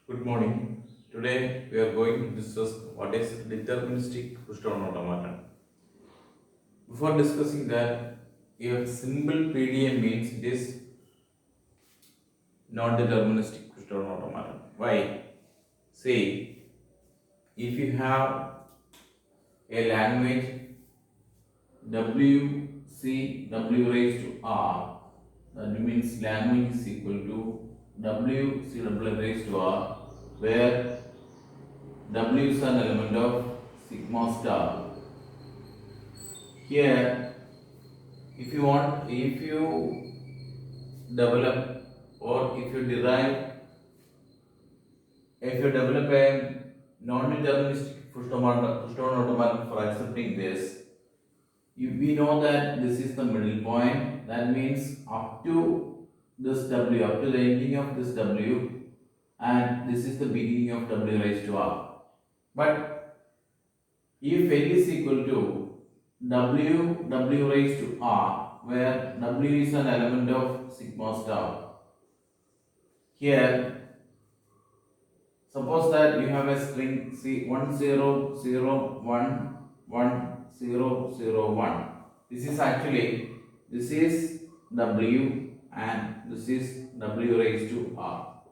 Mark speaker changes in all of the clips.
Speaker 1: Good morning. Today we are going to discuss what is deterministic push-down automata. Before discussing that, if simple PDA means it is not deterministic push-down automata. Why? Say, if you have a language W C W raised to R, that means language is equal to W C W raised to R, where W is an element of sigma star. Here, if you develop or if you develop a non-deterministic push-down automaton for accepting this, we know that this is the middle point. That means up to this W, up to the ending of this W, and this is the beginning of W raised to R. But if L is equal to W raised to R, where W is an element of sigma star. Here, suppose that you have a string C 1 0 0 1 1 0 0 1. This is W and this is W raised to R.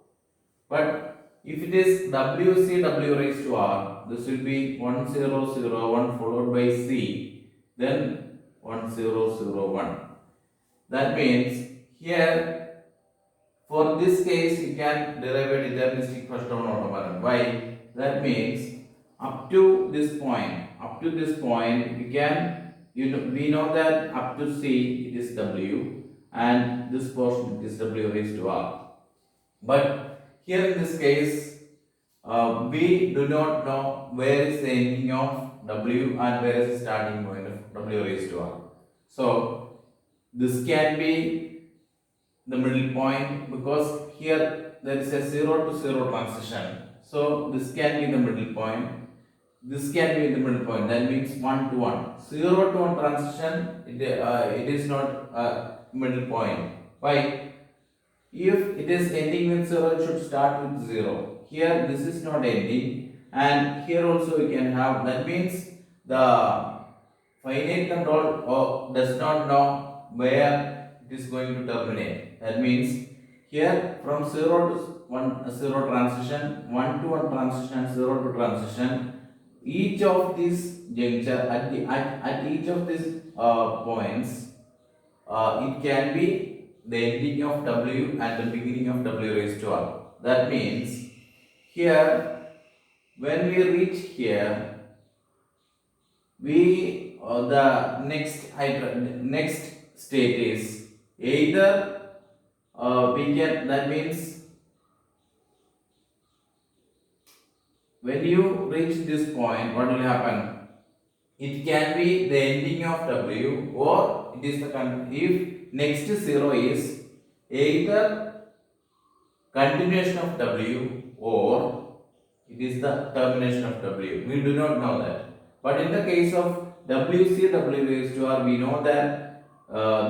Speaker 1: But if it is WC W raised to R, this will be 1 0 0 1 followed by C, then 1 0 0 1. That means here for this case you can derive a deterministic first term automaton. Why? That means up to this point we know that up to C it is W and this portion it is W raised to R. But here in this case we do not know where is the ending of W and where is the starting point of W raised to R. So this can be the middle point because here there is a 0 to 0 transition. So this can be the middle point. This can be the middle point. That means 1 to 1. 0 to 1 transition, it is not a middle point. Why? If it is ending with 0, it should start with 0. Here this is not ending, and here also we can have. That means the finite control does not know where it is going to terminate. That means here from 0 to 1 0 transition, 1 to 1 transition, 0 to transition, each of these juncture at each of these points, it can be the ending of W and the beginning of W raised to R. That means here when we reach here, we the next state is either we can, that means when you reach this point, what will happen? It can be the ending of W, or it is the if next 0 is either continuation of W or it is the termination of W. We do not know that. But in the case of WC W raised to R, we know that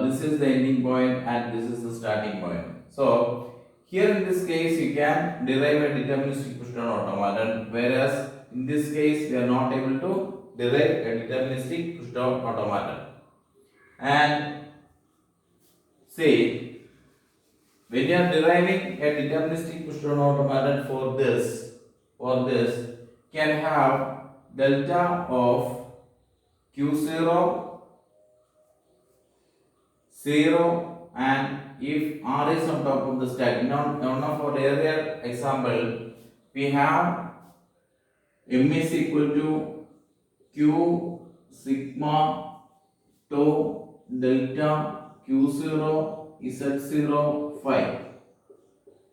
Speaker 1: this is the ending point and this is the starting point. So here in this case you can derive a deterministic push-down automaton, whereas in this case we are not able to derive a deterministic push-down automaton. And say when you are deriving a deterministic push-down automaton for this can have delta of Q0 0, and if R is on top of the stack. Now for earlier example, we have M is equal to Q sigma tau delta Q0 Z0 phi.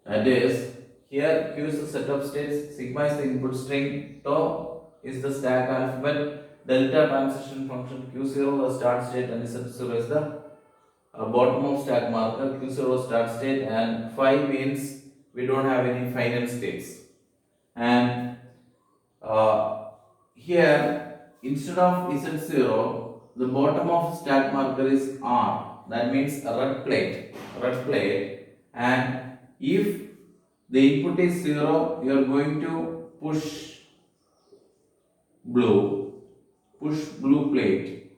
Speaker 1: That is, here Q is the set of states, sigma is the input string, tau is the stack alphabet, delta transition function, Q0 the start state, and Z0 is the bottom of stack marker, Q0 start state, and phi means we don't have any final states. And here instead of Z0, the bottom of stack marker is R. That means a red plate, and if the input is 0, you are going to blue, push blue plate,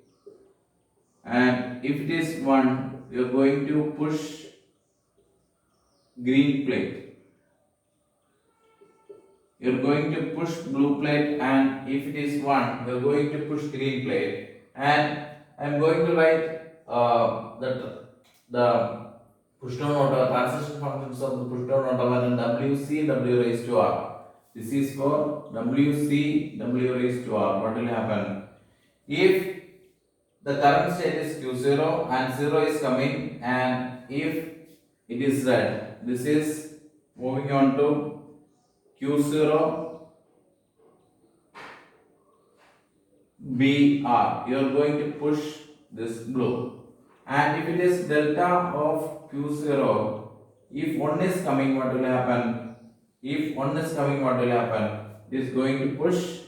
Speaker 1: and if it is 1, you are going to push green plate. You are going to push blue plate, and if it is 1, you are going to push green plate. And I am going to write the push down order transition functions of the push down order and WC W raised to R. This is for WC W raised to R. What will happen? If the current state is Q0 and 0 is coming, and if it is red, this is moving on to Q0 BR. You are going to push this blue. And if it is delta of Q0, if 1 is coming, what will happen? If 1 is coming, what will happen? It is going to push.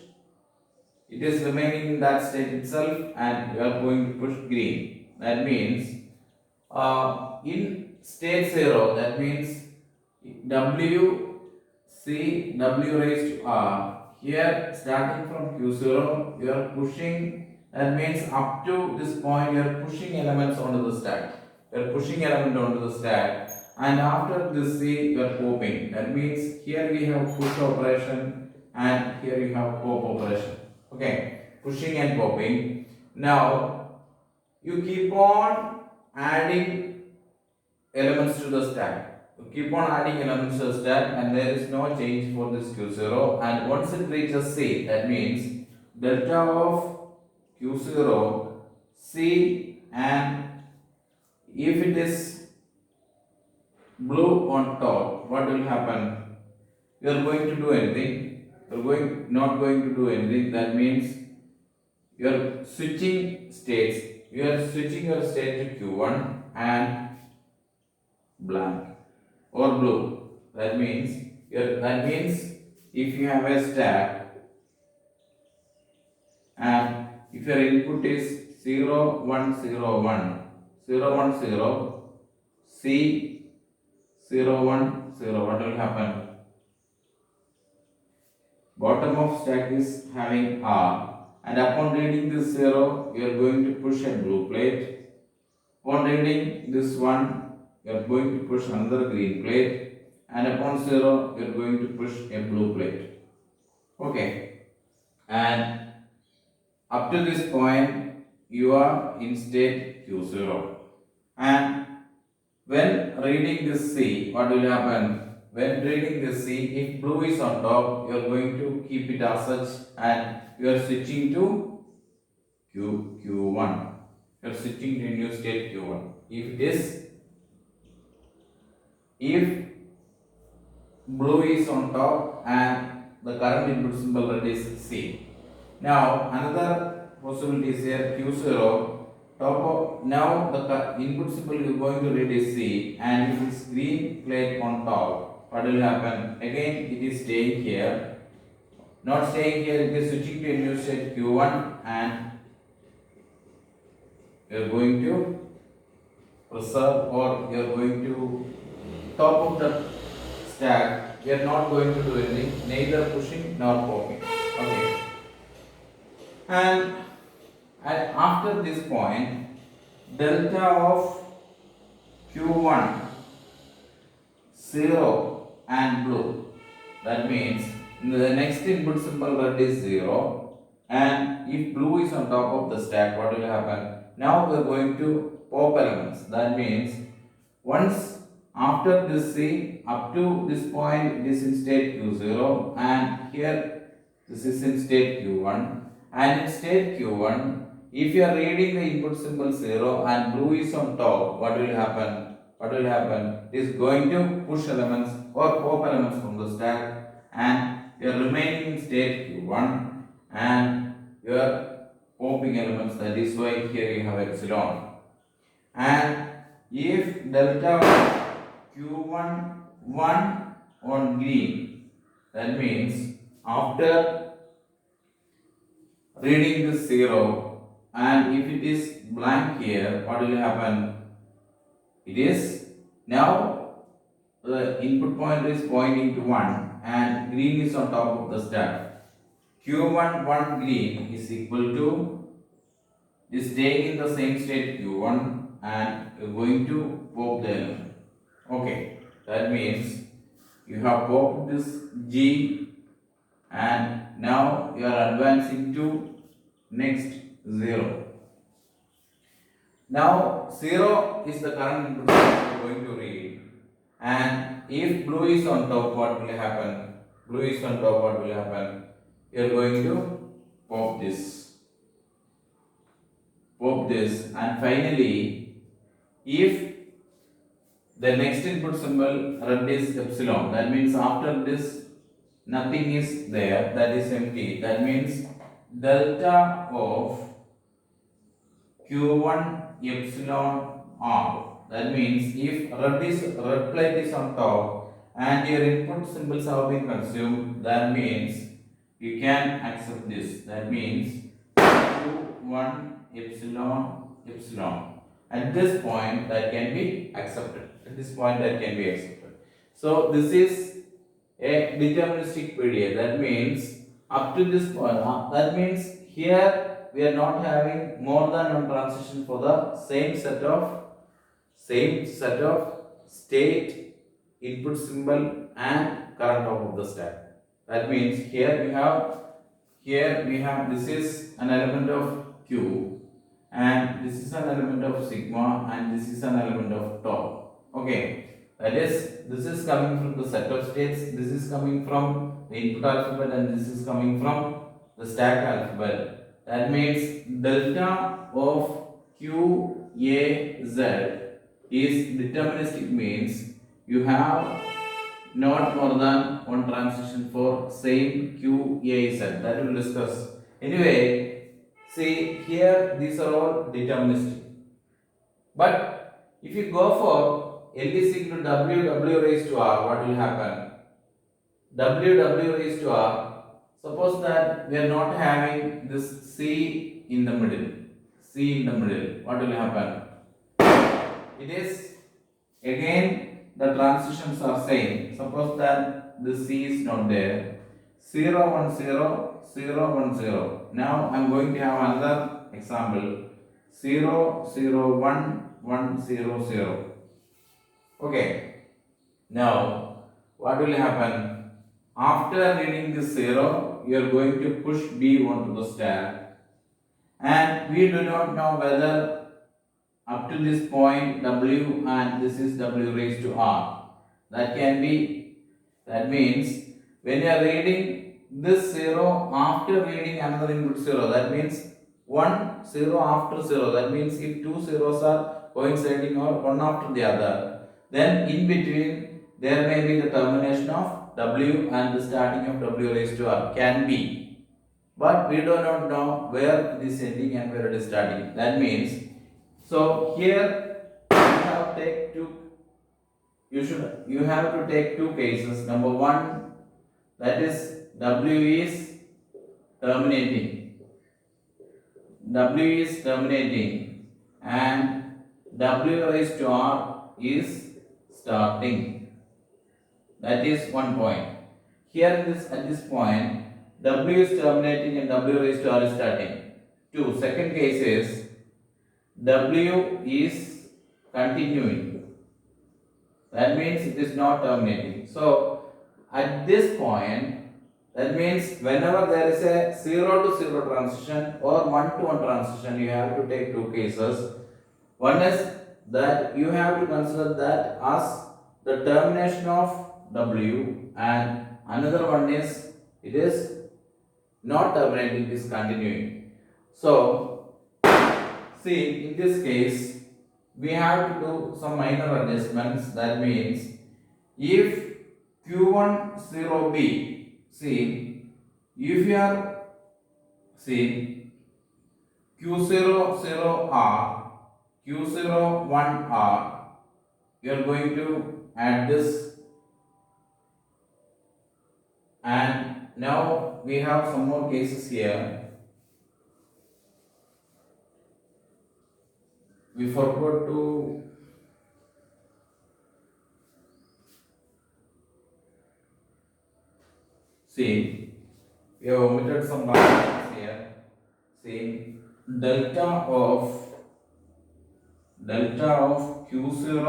Speaker 1: It is remaining in that state itself, and you are going to push green. That means in state 0, that means W C W raised to R. Here, starting from Q0, you are pushing. That means up to this point, you are pushing elements onto the stack. You are pushing element onto the stack, and after this C, you are popping. That means here we have push operation, and here you have pop operation. Okay, pushing and popping. Now you keep on adding elements to the stack. You keep on adding elements to the stack, and there is no change for this Q0. And once it reaches C, that means delta of Q0 C, and if it is blue on top, what will happen? You are going to do anything. You are not going to do anything. That means you are switching states. You are switching your state to Q1 and blank or blue. That means if you have a stack and if your input is 0 1 0 1 0 1 0 C 0 1 0, what will happen? Bottom of stack is having R, and upon reading this 0, you are going to push a blue plate. Upon reading this 1, you are going to push another green plate, and upon 0, you are going to push a blue plate. Okay, and up to this point, you are in state Q0. And when reading this C, what will happen? When reading this C, if blue is on top, you are going to keep it as such, and you are switching to Q1. You are switching to a new state Q1. If blue is on top and the current input symbol red is C. Now another possibility is here Q0. Now the input symbol you are going to read is C, and if it's green plate on top, what will happen? Again it is staying here. Not staying here, it is switching to a new state Q1, and you are going to preserve, or you are going to top of the stack. We are not going to do anything, neither pushing nor popping. Okay. And after this point, delta of Q1 0 and blue. That means the next input symbol red is 0, and if blue is on top of the stack, what will happen? Now we are going to pop elements. That means once after this C, up to this point, it is in state Q0, and here this is in state Q1. And in state Q1, if you are reading the input symbol 0 and blue is on top, what will happen? It is going to push elements or pop elements from the stack, and you are remaining in state Q1, and you are popping elements. That is why here you have epsilon. And if delta Q1 1 on green, that means after reading this 0, and if it is blank here, what will happen? It is now the input pointer is pointing to 1 and green is on top of the stack. Q1 1 green is equal to, is staying in the same state Q1 and you're going to pop the element. Okay, that means you have popped this G and now you are advancing to next 0. Now 0 is the current input we are going to read, and if blue is on top, what will happen? Blue is on top, what will happen? You are going to pop this, and finally, if the next input symbol red is epsilon, that means after this nothing is there, that is empty. That means delta of Q1 epsilon R. That means if red plate is on top and your input symbols have been consumed, that means you can accept this. That means Q1 epsilon. At this point that can be accepted. So this is a deterministic PDA. That means up to this point, that means here we are not having more than one transition for the same set of state, input symbol and current top of the stack. That means here we have this is an element of Q and this is an element of sigma and this is an element of tau. Okay, that is, this is coming from the set of states, this is coming from the input alphabet and this is coming from the stack alphabet. That means delta of Q A Z is deterministic, means you have not more than one transition for same Q A Z. That we will discuss. Anyway, see here these are all deterministic. But if you go for L is equal to W raised to R, what will happen? W raised to R. Suppose that we are not having this C in the middle. What will happen? It is again the transitions are same. Suppose that the C is not there. 0 1 0 0 1 0. Now I am going to have another example. 0 0 1 1 0 0. Okay. Now what will happen? After reading this 0, you are going to push B onto the stack, and we do not know whether up to this point W and this is W raised to R. That means when you are reading this 0 after reading another input 0, that means 1 0 after 0, that means if two zeros are coinciding or one after the other, then in between there may be the termination of W and the starting of W raised to R can be, but we do not know where it is ending and where it is starting. That means, so here you have to take two cases. Number one, that is W is terminating, and W raised to R is starting. That is one point. Here at this point, W is terminating and W raised to R is starting. Two. Second case is W is continuing. That means it is not terminating. So at this point, that means whenever there is a 0 to 0 transition or 1 to 1 transition, you have to take two cases. One is that you have to consider that as the termination of W, and another one is it is not terminating, it is continuing. So see, in this case we have to do some minor adjustments. That means if Q1 0B, see, if you are, see, Q0 0R, Q0 1R, you are going to add this. And now we have some more cases here. We forgot to See, we have omitted some parameters here. See, delta of q0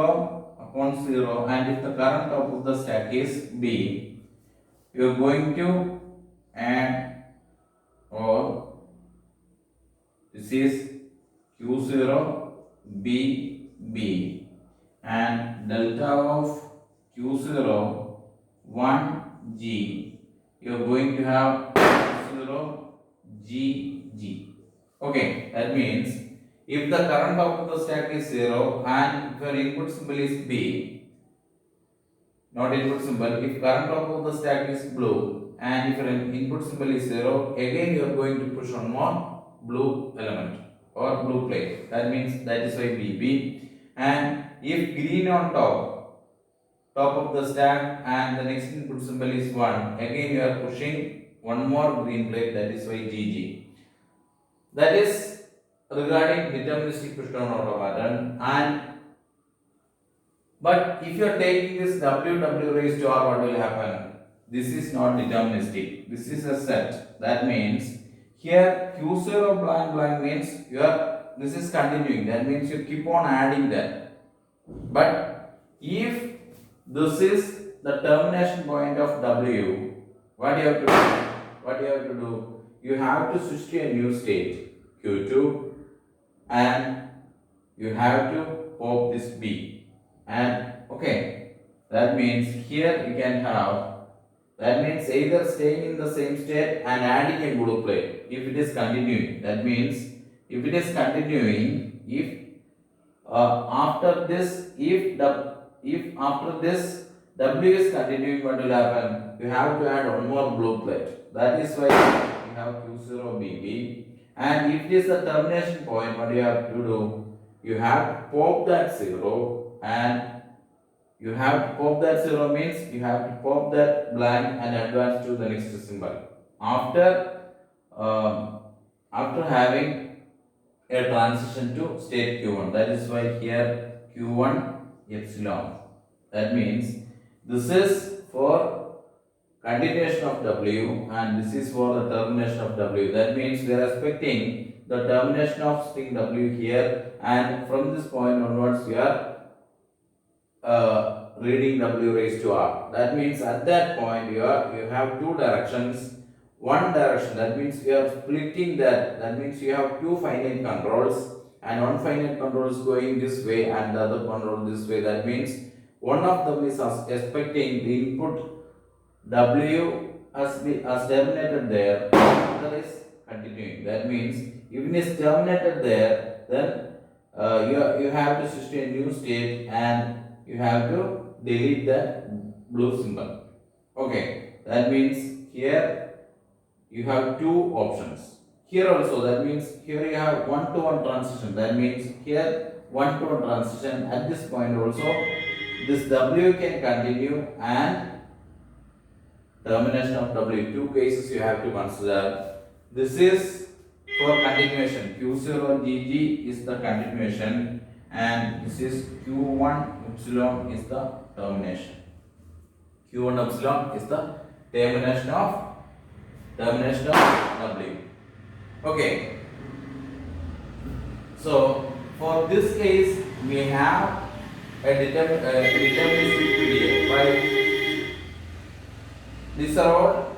Speaker 1: upon 0, and if the current top of the stack is B, you are going to add, or this is q0 B, and delta of q0 1G, you are going to have q0 GG. Okay, that means if the current of the stack is 0 and if your input symbol is B, not input symbol, if current of the stack is blue and if your input symbol is 0, again you are going to push one more blue element or blue plate. That means that is why BB. And if green on top of the stack and the next input symbol is 1, again you are pushing one more green plate, that is why GG. That is regarding deterministic push down auto pattern. And but if you are taking this W raised to R, what will happen? This is not deterministic. This is a set. That means here Q0 blank means this is continuing. That means you keep on adding that. But if this is the termination point of W, what you have to do? What you have to do? You have to switch to a new state, Q2, and you have to pop this B. And okay, that means here you can have, that means either staying in the same state and adding a blue plate if it is continuing. That means if it is continuing, if after this, if after this W is continuing, what will happen? You have to add one more blue plate. That is why you have Q0 BB. And if it is the termination point, what you have to do? You have to pop that 0, and you have to pop that 0 means you have to pop that blank and advance to the next symbol. After having a transition to state Q1, that is why here Q1 epsilon. That means this is for continuation of W and this is for the termination of W. That means we are expecting the termination of string W here, and from this point onwards we are reading W raised to R. That means at that point you have two directions. One direction, that means we are splitting that. That means you have two finite controls, and one finite control is going this way and the other control this way. That means one of them is expecting the input W as terminated there, other is continuing. That means if it is terminated there, then you have to switch to a new state and you have to delete that blue symbol. Okay, that means here you have two options. Here also, that means here you have one-to-one transition. That means here one-to-one transition. At this point also, this W can continue and termination of W. Two cases you have to consider. This is for continuation. Q0 GG is the continuation, and this is Q1 epsilon is the termination. Q1 epsilon is the termination of W. Okay. So for this case, we have a deterministic PDA. Why? These are all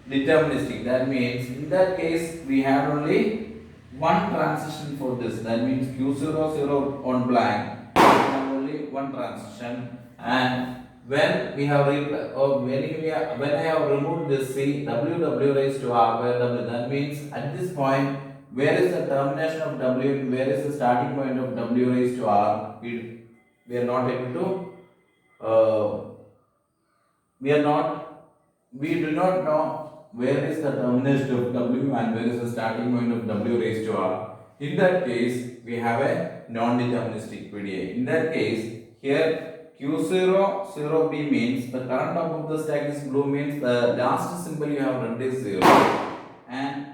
Speaker 1: deterministic. That means in that case we have only one transition for this. That means Q00 on blank. We have only one transition, and when we have when I have removed this C, W raised to R where W, that means at this point where is the termination of W and where is the starting point of W raised to R, we are not able to we do not know where is the termination of W and where is the starting point of W raised to R. In that case, we have a non-deterministic PDA. In that case, here Q00B means the current top of the stack is blue, means the last symbol you have read is 0, and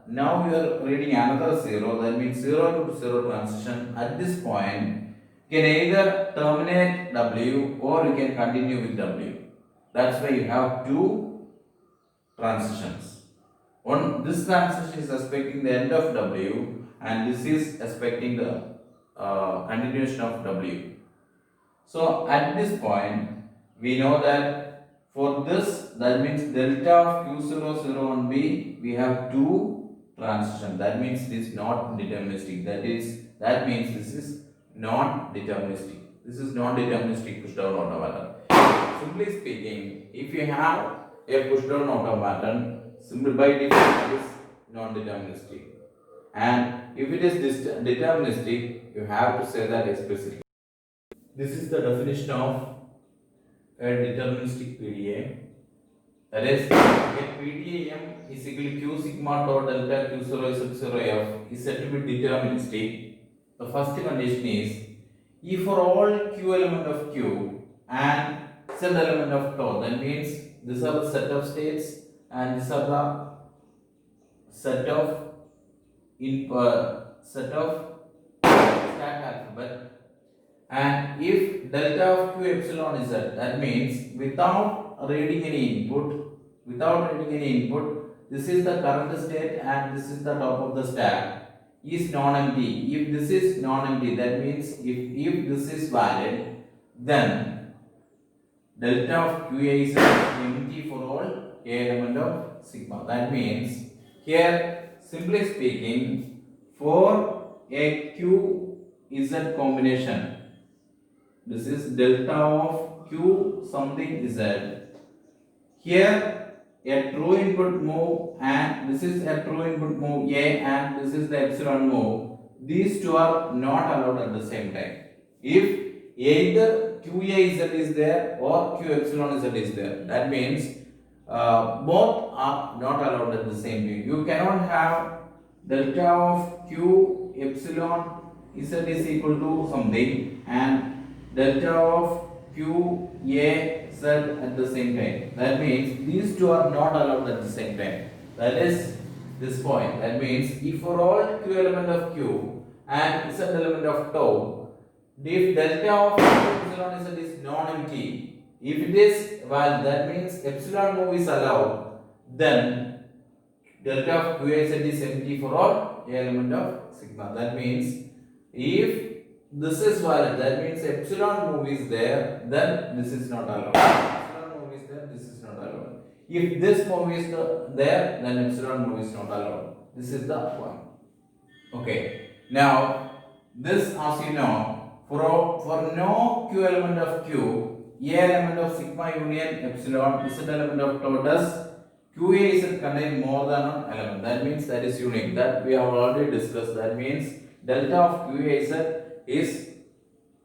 Speaker 1: now you are reading another 0, that means 0 to 0 transition. At this point, you can either terminate W or you can continue with W. That's why you have two transitions. One, this transition is expecting the end of W, and this is expecting the continuation of W. So at this point, we know that for this, that means delta of Q001B, we have two transition. That means this is not deterministic. That means this is not deterministic. This is non-deterministic push down automaton. Simply speaking, if you have a push down automaton, simply by default it is non-deterministic. And if it is deterministic, you have to say that explicitly. This is the definition of a deterministic PDA. That is, a PDAM is equal to Q sigma tau delta Q0 Z0 F is said to be deterministic. The first condition is if for all Q element of Q and Z element of tau, that means these are the set of states and these are the set of stack alphabet. And if delta of Q epsilon is Z, that means without reading any input, this is the current state and this is the top of the stack is non-empty. If this is non-empty, that means if this is valid, then delta of QA is empty for all A element of sigma. That means here, simply speaking, for a QZ combination, this is delta of Q something Z. Here a true input move and this is a true input move A and this is the epsilon move. These two are not allowed at the same time. If either QAZ is there or Q epsilon Z is there, that means both are not allowed at the same time. You cannot have delta of Q epsilon Z is equal to something and delta of Q A Z at the same time. That means these two are not allowed at the same time. That is this point. That means if for all Q element of Q and Z element of tau, if delta of Q epsilon Z is non-empty, if it is valid, that means epsilon move is allowed, then delta of QAZ is empty for all A element of sigma. That means if this is valid, that means epsilon move is there, then this is not allowed. Epsilon move is there, this is not allowed. If this move is there, then epsilon move is not allowed. This is the point. Okay. Now, this, as you know, for no Q element of Q, A element of sigma union epsilon, Z element of tau does QA is contain more than one element. That means that is unique. That we have already discussed. That means delta of QA is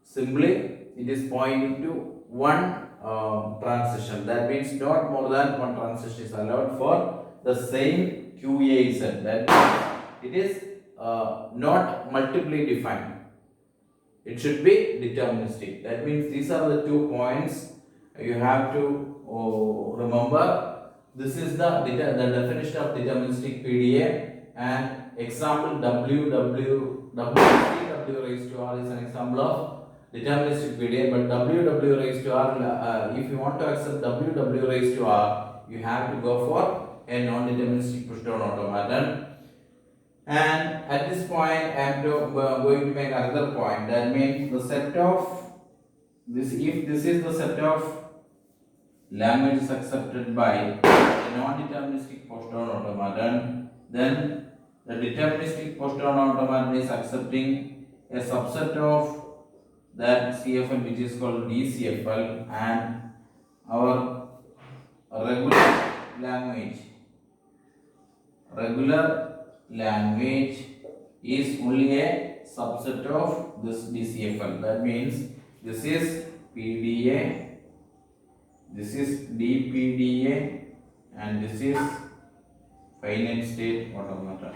Speaker 1: simply it is pointing to one transition. That means not more than one transition is allowed for the same QAZ. That means it is not multiply defined. It should be deterministic. That means these are the 2 points you have to remember. This is the definition of deterministic PDA and example W raised to R is an example of deterministic PDA, but W raised to R, if you want to accept W raised to R, you have to go for a non-deterministic push-down automaton. And at this point, I am going to make another point. That means the set of this, if this is the set of languages accepted by a non-deterministic push-down automaton, then the deterministic push-down automaton is accepting a subset of that CFL which is called DCFL, and our regular language is only a subset of this DCFL. That means this is PDA, this is DPDA, and this is finite state automata.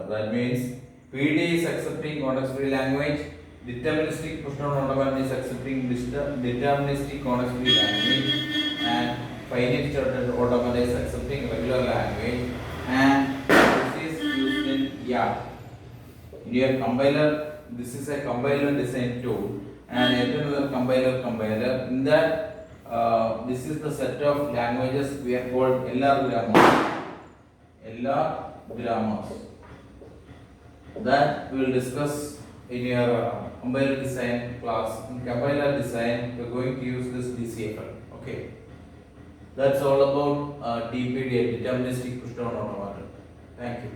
Speaker 1: That means PDA is accepting context-free language, deterministic push-down automaton is accepting deterministic context-free language, and finite state automata is accepting regular language, and this is used in YARP. In your compiler, this is a compiler design tool, and yet another compiler. In that this is the set of languages we are called LR grammars. LR grammars that we will discuss in your compiler design class. In compiler design, we are going to use this DCFL. Okay, that's all about DPDA, deterministic push down automaton. Thank you.